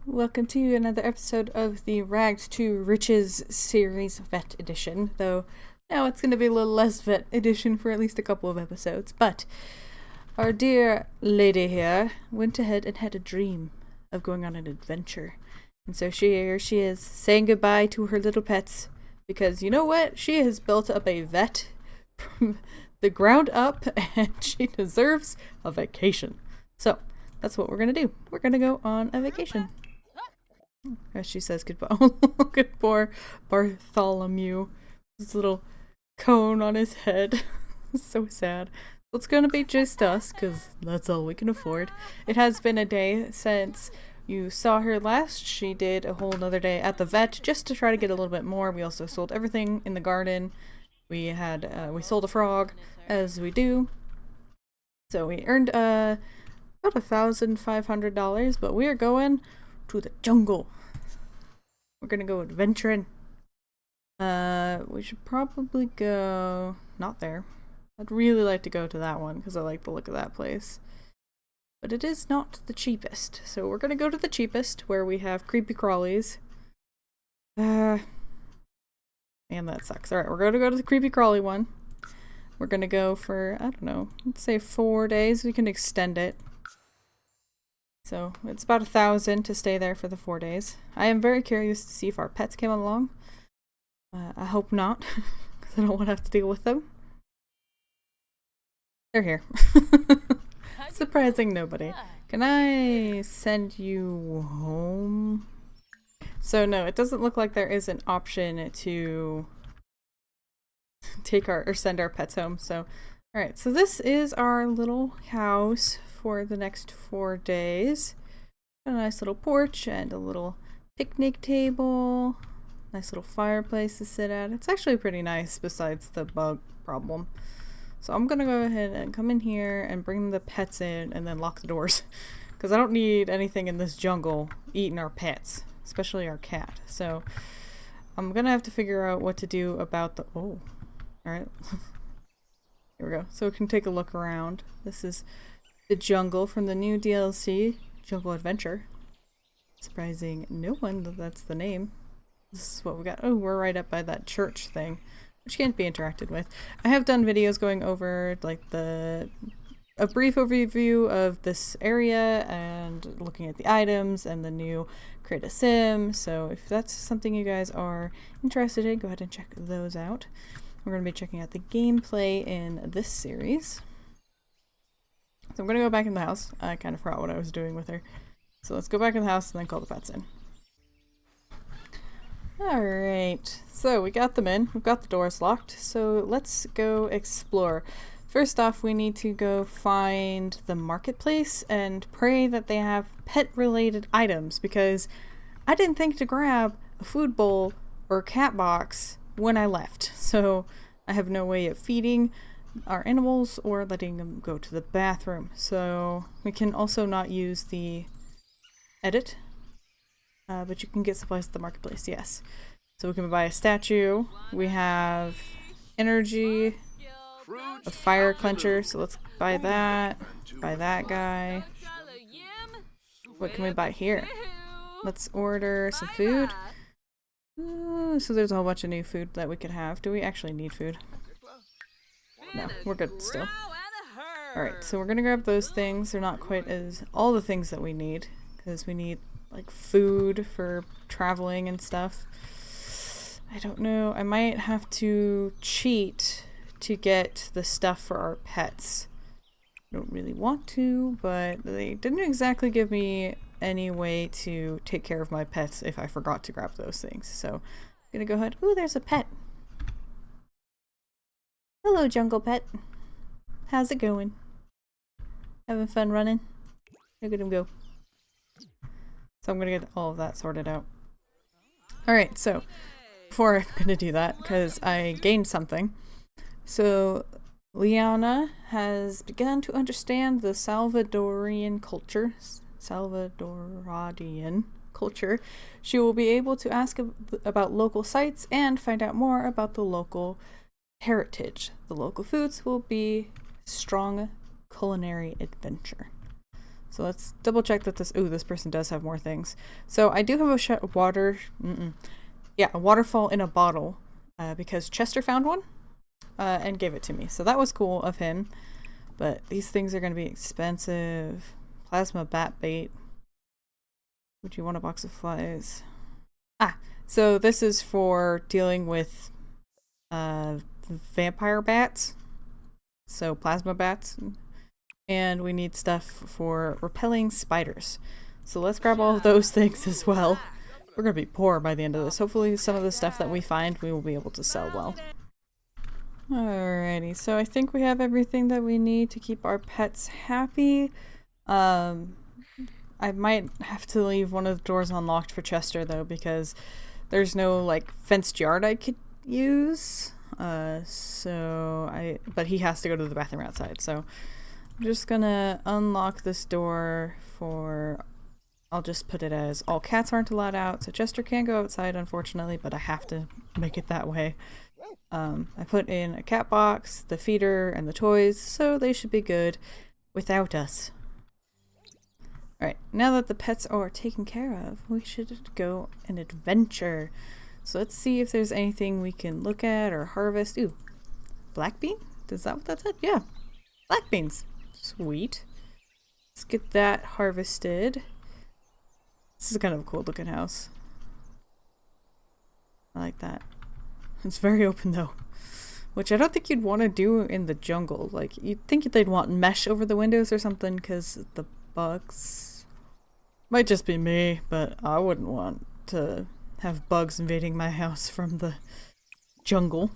welcome to another episode of the Rags to Riches series Vet Edition, though now it's going to be a little less Vet Edition for at least a couple of episodes, but our dear lady here went ahead and had a dream of going on an adventure, and so here she is saying goodbye to her little pets, because you know what? She has built up a vet from the ground up, and she deserves a vacation. So that's what we're gonna do. We're gonna go on a vacation. As she says goodbye. Oh, look at poor Bartholomew. This little cone on his head. So sad. It's gonna be just us, because that's all we can afford. It has been a day since you saw her last. She did a whole nother day at the vet just to try to get a little bit more. We also sold everything in the garden. We sold a frog, as we do. So we earned about $1,500, but we are going to the jungle. We're gonna go adventuring. We should probably go not there. I'd really like to go to that one because I like the look of that place. But it is not the cheapest. So we're gonna go to the cheapest where we have creepy crawlies. Man, that sucks. Alright, we're gonna go to the creepy crawly one. We're gonna go for, I don't know, let's say 4 days. We can extend it. So it's about 1,000 to stay there for the 4 days. I am very curious to see if our pets came along. I hope not, because I don't want to have to deal with them. They're here. Surprising nobody. Can I send you home? So no, it doesn't look like there is an option to take or send our pets home. So, alright, so this is our little house for the next 4 days. A nice little porch and a little picnic table. Nice little fireplace to sit at. It's actually pretty nice besides the bug problem. So I'm gonna go ahead and come in here and bring the pets in and then lock the doors. Because I don't need anything in this jungle eating our pets. Especially our cat. So I'm gonna have to figure out what to do about the... Oh. Alright. Here we go. So we can take a look around. This is the jungle from the new DLC, Jungle Adventure. Surprising no one that that's the name. This is what we got. Oh, we're right up by that church thing, which can't be interacted with. I have done videos going over like a brief overview of this area and looking at the items and the new Create a Sim. So if that's something you guys are interested in, go ahead and check those out. We're going to be checking out the gameplay in this series. So I'm going to go back in the house. I kind of forgot what I was doing with her. So let's go back in the house and then call the pets in. Alright, so we got them in. We've got the doors locked. So let's go explore. First off, we need to go find the marketplace and pray that they have pet-related items, because I didn't think to grab a food bowl or a cat box when I left. So I have no way of feeding our animals or letting them go to the bathroom. So we can also not use the edit, but you can get supplies at the marketplace, yes. So we can buy a statue. We have energy, a fire clencher, so let's buy that. Buy that guy. What can we buy here? Let's order some food. So there's a whole bunch of new food that we could have. Do we actually need food? No, we're good still. Alright, so we're gonna grab those things. They're not quite as all the things that we need, because we need like food for traveling and stuff. I don't know. I might have to cheat to get the stuff for our pets. I don't really want to, but they didn't exactly give me any way to take care of my pets if I forgot to grab those things. So I'm gonna go ahead. Ooh, there's a pet. Hello, jungle pet. How's it going? Having fun running? Look at him go. So I'm gonna get all of that sorted out. Alright, so before I'm gonna do that, because I gained something. So Liana has begun to understand the Salvadorian culture. She will be able to ask about local sites and find out more about the local heritage. The local foods will be strong culinary adventure. So let's double check that this person does have more things. So I do have a a waterfall in a bottle because Chester found one and gave it to me. So that was cool of him. But these things are going to be expensive. Plasma bat bait. Would you want a box of flies? So this is for dealing with vampire bats. So plasma bats. And we need stuff for repelling spiders. So let's grab all of those things as well. We're going to be poor by the end of this. Hopefully some of the stuff that we find we will be able to sell well. Alrighty, so I think we have everything that we need to keep our pets happy. I might have to leave one of the doors unlocked for Chester though, because there's no like fenced yard I could use. But he has to go to the bathroom outside, so I'm just gonna unlock this door for, I'll just put it as all cats aren't allowed out, so Chester can't go outside unfortunately, but I have to make it that way. I put in a cat box, the feeder, and the toys, so they should be good without us. Alright, now that the pets are taken care of, we should go an adventure. So let's see if there's anything we can look at or harvest. Ooh, black bean? Is that what that said? Yeah, black beans. Sweet. Let's get that harvested. This is kind of a cool looking house. I like that. It's very open though, which I don't think you'd want to do in the jungle. Like, you'd think they'd want mesh over the windows or something because the bugs. Might just be me, but I wouldn't want to have bugs invading my house from the jungle.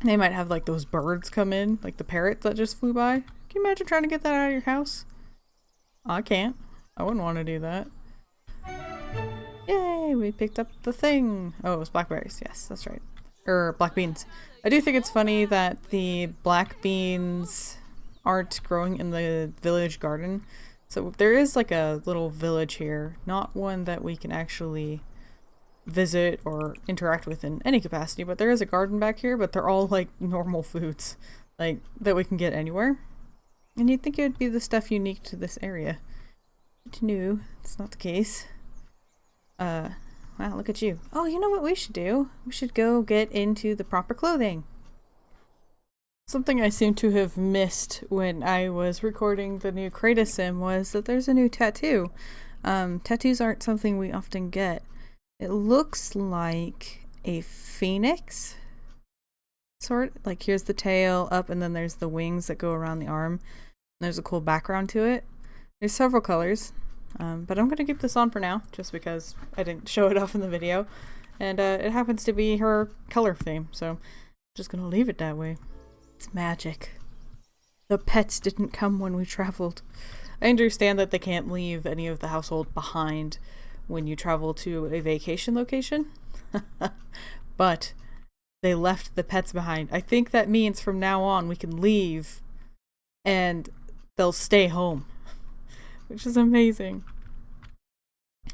They might have like those birds come in, like the parrot that just flew by. Can you imagine trying to get that out of your house? I can't. I wouldn't want to do that. Yay, we picked up the thing. Oh, it was blackberries. Yes, that's right. Or black beans. I do think it's funny that the black beans aren't growing in the village garden. So there is like a little village here, not one that we can actually visit or interact with in any capacity, but there is a garden back here, but they're all like normal foods, like that we can get anywhere. And you'd think it would be the stuff unique to this area. But no, it's not the case. Wow, look at you. Oh, you know what we should do? We should go get into the proper clothing. Something I seem to have missed when I was recording the new Kratos sim was that there's a new tattoo. Tattoos aren't something we often get. It looks like a phoenix, sort. Like here's the tail up and then there's the wings that go around the arm. There's a cool background to it. There's several colors, but I'm going to keep this on for now just because I didn't show it off in the video. And it happens to be her color theme, so I'm just going to leave it that way. It's magic. The pets didn't come when we traveled. I understand that they can't leave any of the household behind when you travel to a vacation location, but they left the pets behind. I think that means from now on we can leave and they'll stay home, which is amazing.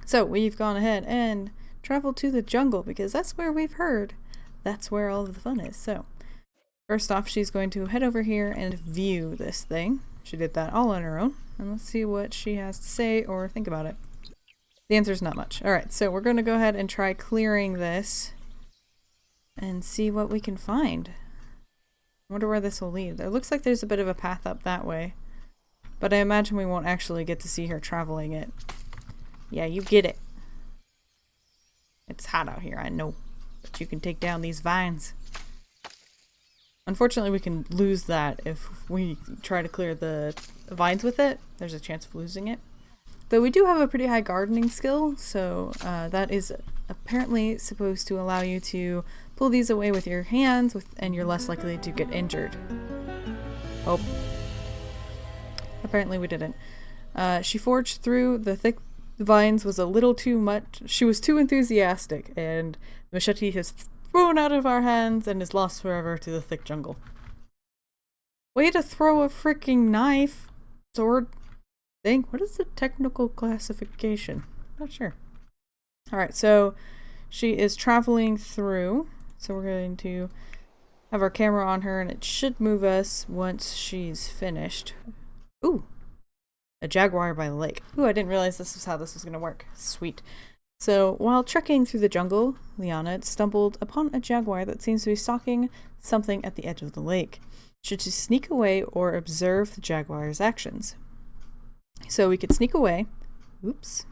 So we've gone ahead and traveled to the jungle because that's where we've heard that's where all of the fun is. So first off, she's going to head over here and view this thing. She did that all on her own, and let's see what she has to say or think about it. The answer is not much. Alright, so we're going to go ahead and try clearing this and see what we can find. I wonder where this will lead. It looks like there's a bit of a path up that way, but I imagine we won't actually get to see her traveling it. Yeah, you get it. It's hot out here, I know, but you can take down these vines. Unfortunately, we can lose that if we try to clear the vines with it. There's a chance of losing it. Though we do have a pretty high gardening skill, so that is apparently supposed to allow you to pull these away with your hands, and you're less likely to get injured. Oh. Apparently we didn't. She forged through the thick vines was a little too much. She was too enthusiastic, and the machete has thrown out of our hands and is lost forever to the thick jungle. Way to throw a freaking knife, sword thing. What is the technical classification? Not sure. Alright, so she is traveling through, so we're going to have our camera on her and it should move us once she's finished. Ooh, A jaguar by the lake. Ooh, I didn't realize this was how this was going to work. Sweet. So, while trekking through the jungle, Liana stumbled upon a jaguar that seems to be stalking something at the edge of the lake. Should she sneak away or observe the jaguar's actions? So we could sneak away. Oops.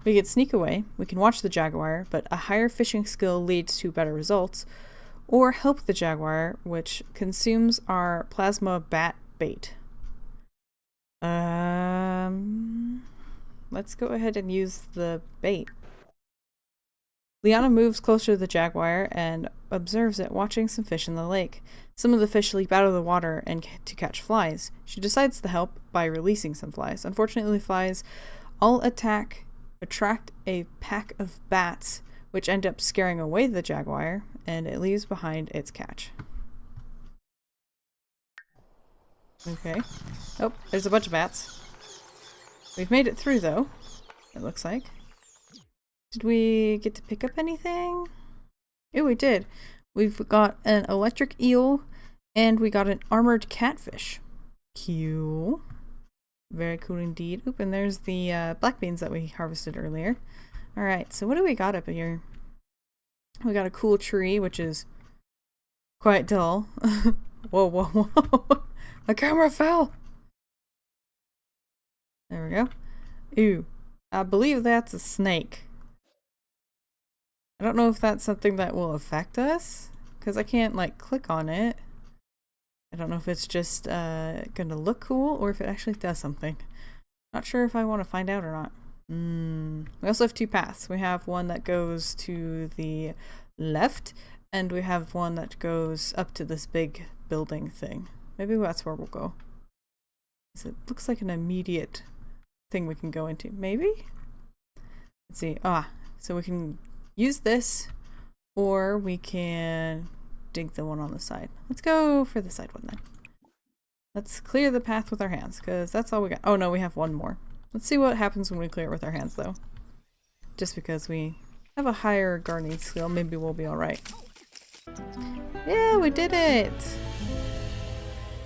We could sneak away. We can watch the jaguar, but a higher fishing skill leads to better results. Or help the jaguar, which consumes our plasma bat bait. Let's go ahead and use the bait. Liana moves closer to the jaguar and observes it watching some fish in the lake. Some of the fish leap out of the water and to catch flies. She decides to help by releasing some flies. Unfortunately, flies all attract a pack of bats, which end up scaring away the jaguar, and it leaves behind its catch. Okay. Oh, there's a bunch of bats. We've made it through, though, it looks like. Did we get to pick up anything? Oh, we did. We've got an electric eel, and we got an armored catfish. Cool. Very cool indeed. Oop, and there's the black beans that we harvested earlier. Alright, so what do we got up here? We got a cool tree, which is quite dull. Whoa, whoa, whoa. My camera fell! There we go. Ooh, I believe that's a snake. I don't know if that's something that will affect us, because I can't, like, click on it. I don't know if it's just gonna look cool, or if it actually does something. Not sure if I want to find out or not. We also have two paths. We have one that goes to the left, and we have one that goes up to this big building thing. Maybe that's where we'll go. It looks like an immediate thing we can go into. Maybe? Let's see. So we can use this, or we can dig the one on the side. Let's go for the side one then. Let's clear the path with our hands, because that's all we got. Oh no, we have one more. Let's see what happens when we clear it with our hands, though. Just because we have a higher gardening skill, maybe we'll be alright. Yeah, we did it!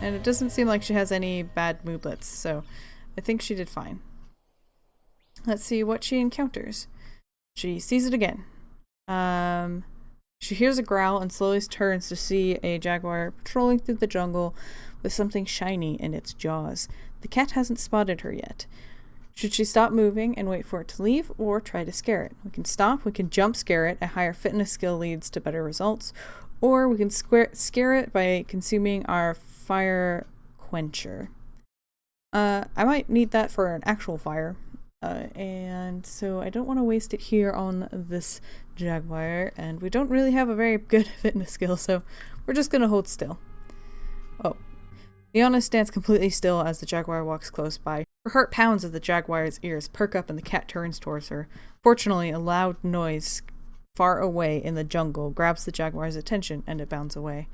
And it doesn't seem like she has any bad moodlets, so I think she did fine. Let's see what she encounters. She sees it again. She hears a growl and slowly turns to see a jaguar patrolling through the jungle with something shiny in its jaws. The cat hasn't spotted her yet. Should she stop moving and wait for it to leave, or try to scare it? We can stop, we can jump scare it, a higher fitness skill leads to better results, or we can scare it by consuming our fire quencher. I might need that for an actual fire, and so I don't want to waste it here on this jaguar, and we don't really have a very good fitness skill, so we're just gonna hold still. Oh. Liana stands completely still as the jaguar walks close by. Her heart pounds as the jaguar's ears perk up and the cat turns towards her. Fortunately, a loud noise far away in the jungle grabs the jaguar's attention and it bounds away.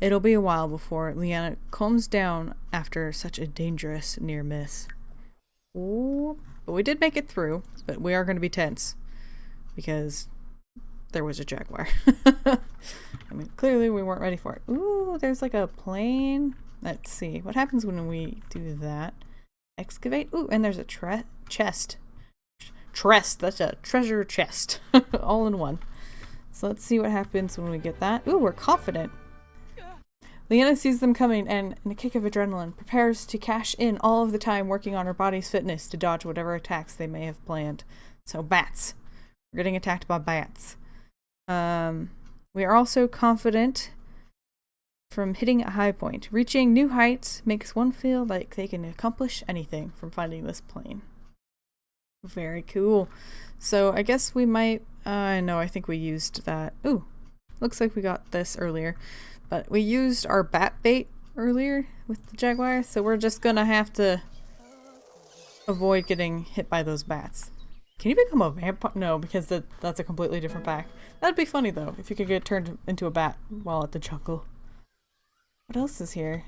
It'll be a while before Liana calms down after such a dangerous near miss. Ooh. But we did make it through, but we are going to be tense because there was a jaguar. I mean, clearly we weren't ready for it. Ooh, there's like a plane. Let's see. What happens when we do that? Excavate. Ooh, and there's a chest. That's a treasure chest. All in one. So let's see what happens when we get that. Ooh, we're confident. Liana sees them coming and, in a kick of adrenaline, prepares to cash in all of the time working on her body's fitness to dodge whatever attacks they may have planned. So, bats. We're getting attacked by bats. We are also confident from hitting a high point. Reaching new heights makes one feel like they can accomplish anything from finding this plane. Very cool. So, I guess we might... no, I think we used that. Ooh, looks like we got this earlier. But we used our bat bait earlier with the jaguar, so we're just gonna have to avoid getting hit by those bats. Can you become a vampire? No, because that's a completely different pack. That'd be funny though, if you could get turned into a bat while at the jungle. What else is here?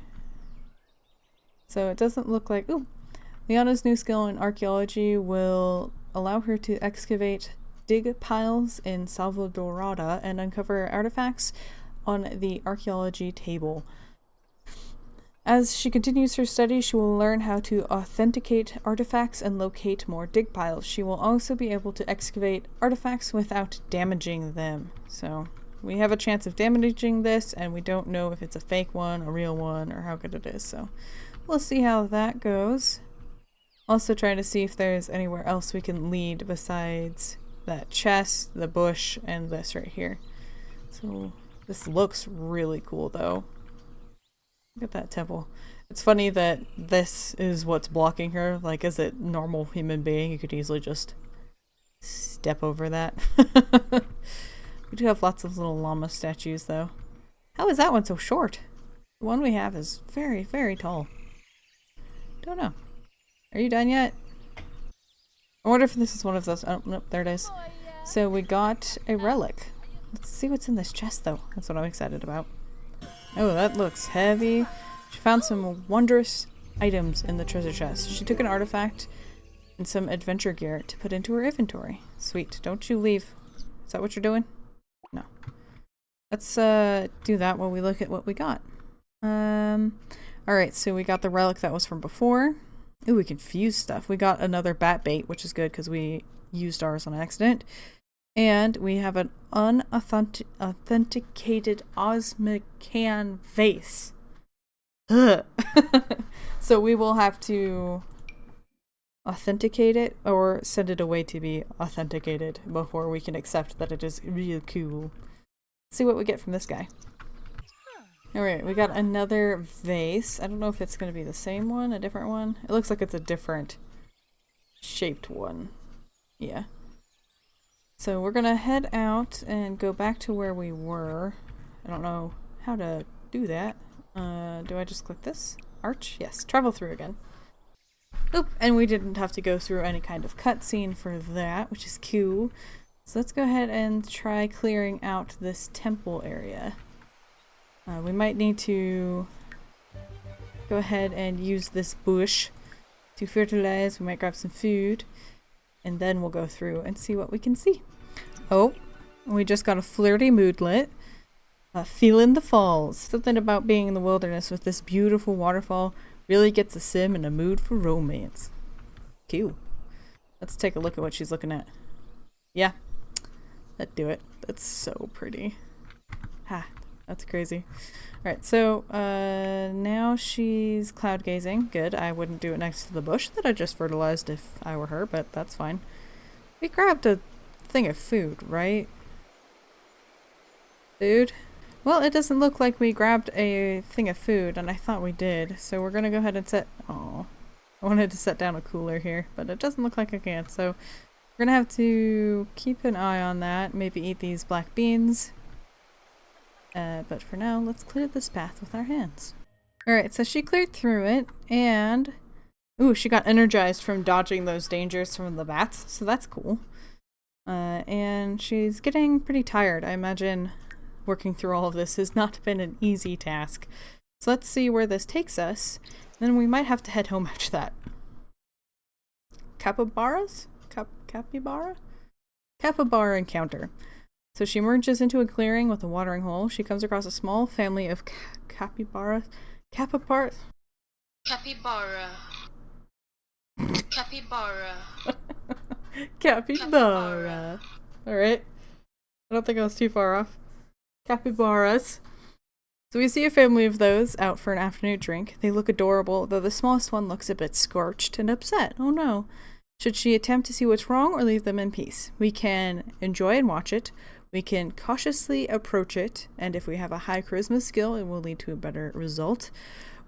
So it doesn't look like... Ooh! Liana's new skill in archaeology will allow her to excavate dig piles in Salvadorada and uncover artifacts on the archaeology table. As she continues her study, she will learn how to authenticate artifacts and locate more dig piles. She will also be able to excavate artifacts without damaging them. So we have a chance of damaging this, and we don't know if it's a fake one, a real one, or how good it is. So we'll see how that goes. Also trying to see if there's anywhere else we can lead besides that chest, the bush, and this right here. So this looks really cool though. Look at that temple. It's funny that this is what's blocking her. Like, as a normal human being, you could easily just step over that. We do have lots of little llama statues though. How is that one so short? The one we have is very, very tall. Don't know. Are you done yet? I wonder if this is one of those. Oh, nope, there it is. So we got a relic. Let's see what's in this chest though. That's what I'm excited about. Oh, that looks heavy. She found some wondrous items in the treasure chest. She took an artifact and some adventure gear to put into her inventory. Sweet. Don't you leave. Is that what you're doing? No. Let's do that while we look at what we got. Alright, so we got the relic that was from before. Ooh, we can fuse stuff. We got another bat bait, which is good because we used ours on accident. And we have an unauthenticated Osmican vase. So we will have to authenticate it or send it away to be authenticated before we can accept that it is real cool. Let's see what we get from this guy. Alright, we got another vase. I don't know if it's going to be the same one, a different one. It looks like it's a different shaped one. Yeah. So we're gonna head out and go back to where we were. I don't know how to do that. Do I just click this? Arch? Yes. Travel through again. Oop! And we didn't have to go through any kind of cutscene for that, which is cool. So let's go ahead and try clearing out this temple area. We might need to go ahead and use this bush to fertilize. We might grab some food. And then we'll go through and see what we can see. Oh, we just got a flirty moodlet. Feeling the falls. Something about being in the wilderness with this beautiful waterfall really gets a sim in a mood for romance. Cool. Let's take a look at what she's looking at. Yeah, that'd do it. That's so pretty. Ha, that's crazy. Alright, so now she's cloud gazing. Good. I wouldn't do it next to the bush that I just fertilized if I were her, but that's fine. We grabbed a thing of food, right? Food? Well, it doesn't look like we grabbed a thing of food, and I thought we did. So we're gonna go ahead and set... Oh, I wanted to set down a cooler here, but it doesn't look like I can. So we're gonna have to keep an eye on that. Maybe eat these black beans. But for now, let's clear this path with our hands. Alright, so she cleared through it, and... Ooh, she got energized from dodging those dangers from the bats, so that's cool. And she's getting pretty tired. I imagine working through all of this has not been an easy task. So let's see where this takes us. Then we might have to head home after that. Capybaras? Capybara? Capybara encounter. So she emerges into a clearing with a watering hole. She comes across a small family of capybaras. Capybara. Capybara. Alright. I don't think I was too far off. Capybaras. So we see a family of those out for an afternoon drink. They look adorable, though the smallest one looks a bit scorched and upset. Oh no. Should she attempt to see what's wrong or leave them in peace? We can enjoy and watch it. We can cautiously approach it, and if we have a high charisma skill, it will lead to a better result.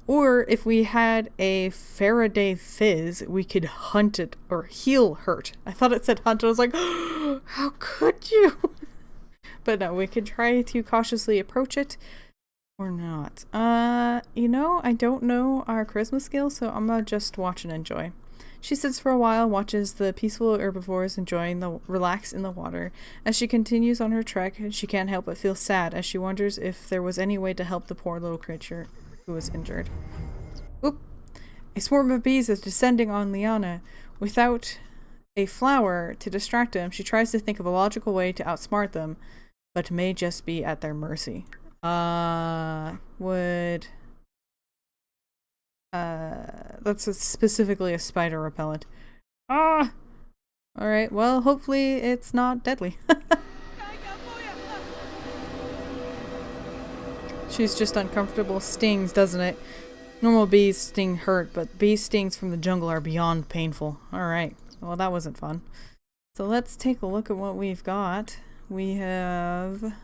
Or if we had a Faraday fizz, we could hunt it or heal hurt. I thought it said hunt. I was like, oh, how could you? But no, we could try to cautiously approach it or not. You know, I don't know our charisma skill, so I'm gonna just watch and enjoy. She sits for a while, watches the peaceful herbivores relax in the water. As she continues on her trek, she can't help but feel sad as she wonders if there was any way to help the poor little creature who was injured. Oop! A swarm of bees is descending on Liana. Without a flower to distract them, she tries to think of a logical way to outsmart them, but may just be at their mercy. Would That's specifically a spider repellent. Ah! Alright, well, hopefully it's not deadly. She's just uncomfortable. Stings, doesn't it? Normal bees sting hurt, but bee stings from the jungle are beyond painful. Alright, well that wasn't fun. So let's take a look at what we've got. We have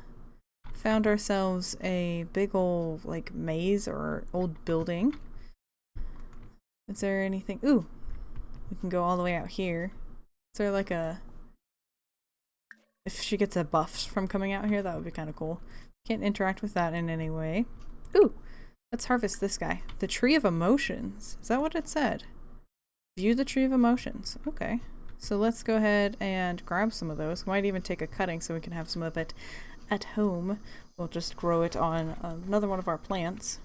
found ourselves a big old, like, maze or old building. Is there anything? Ooh! We can go all the way out here. Is there like a... If she gets a buff from coming out here, that would be kind of cool. Can't interact with that in any way. Ooh! Let's harvest this guy. The Tree of Emotions. Is that what it said? View the Tree of Emotions. Okay. So let's go ahead and grab some of those. Might even take a cutting so we can have some of it at home. We'll just grow it on another one of our plants.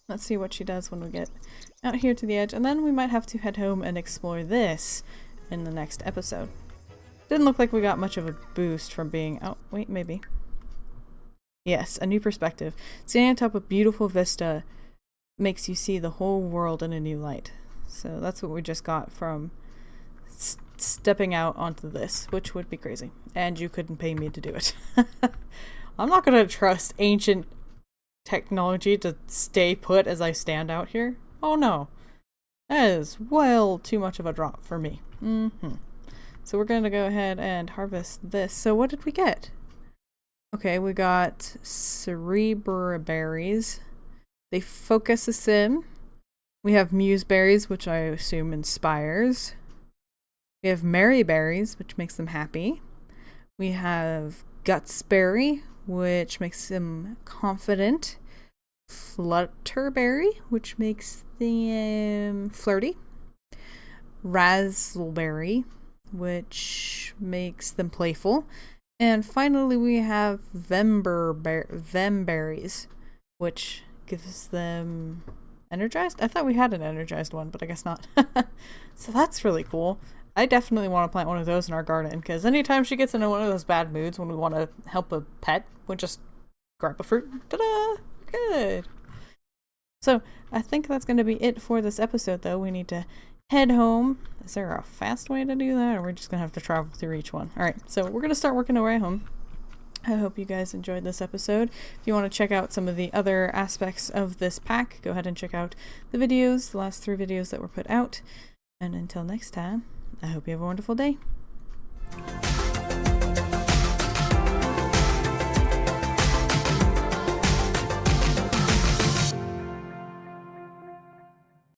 Let's see what she does when we get out here to the edge. And then we might have to head home and explore this in the next episode. Didn't look like we got much of a boost from being... Oh, wait, maybe. Yes, a new perspective. Standing on top of a beautiful vista makes you see the whole world in a new light. So that's what we just got from stepping out onto this, which would be crazy. And you couldn't pay me to do it. I'm not going to trust ancient technology to stay put as I stand out here. Oh no. That is well too much of a drop for me. So we're going to go ahead and harvest this. So what did we get? Okay, we got cerebra berries. They focus us in. We have muse berries, which I assume inspires. We have Mary berries, which makes them happy. We have gutsberry, which makes them confident. Flutterberry, which makes them flirty. Razzleberry, which makes them playful. And finally we have Vemberries, which gives them energized? I thought we had an energized one, but I guess not. So that's really cool. I definitely want to plant one of those in our garden, because anytime she gets into one of those bad moods when we want to help a pet, we'll just grab a fruit. Ta-da! Good! So, I think that's going to be it for this episode, though. We need to head home. Is there a fast way to do that, or we're just going to have to travel through each one? Alright, so we're going to start working our way home. I hope you guys enjoyed this episode. If you want to check out some of the other aspects of this pack, go ahead and check out the videos, the last 3 videos that were put out. And until next time, I hope you have a wonderful day.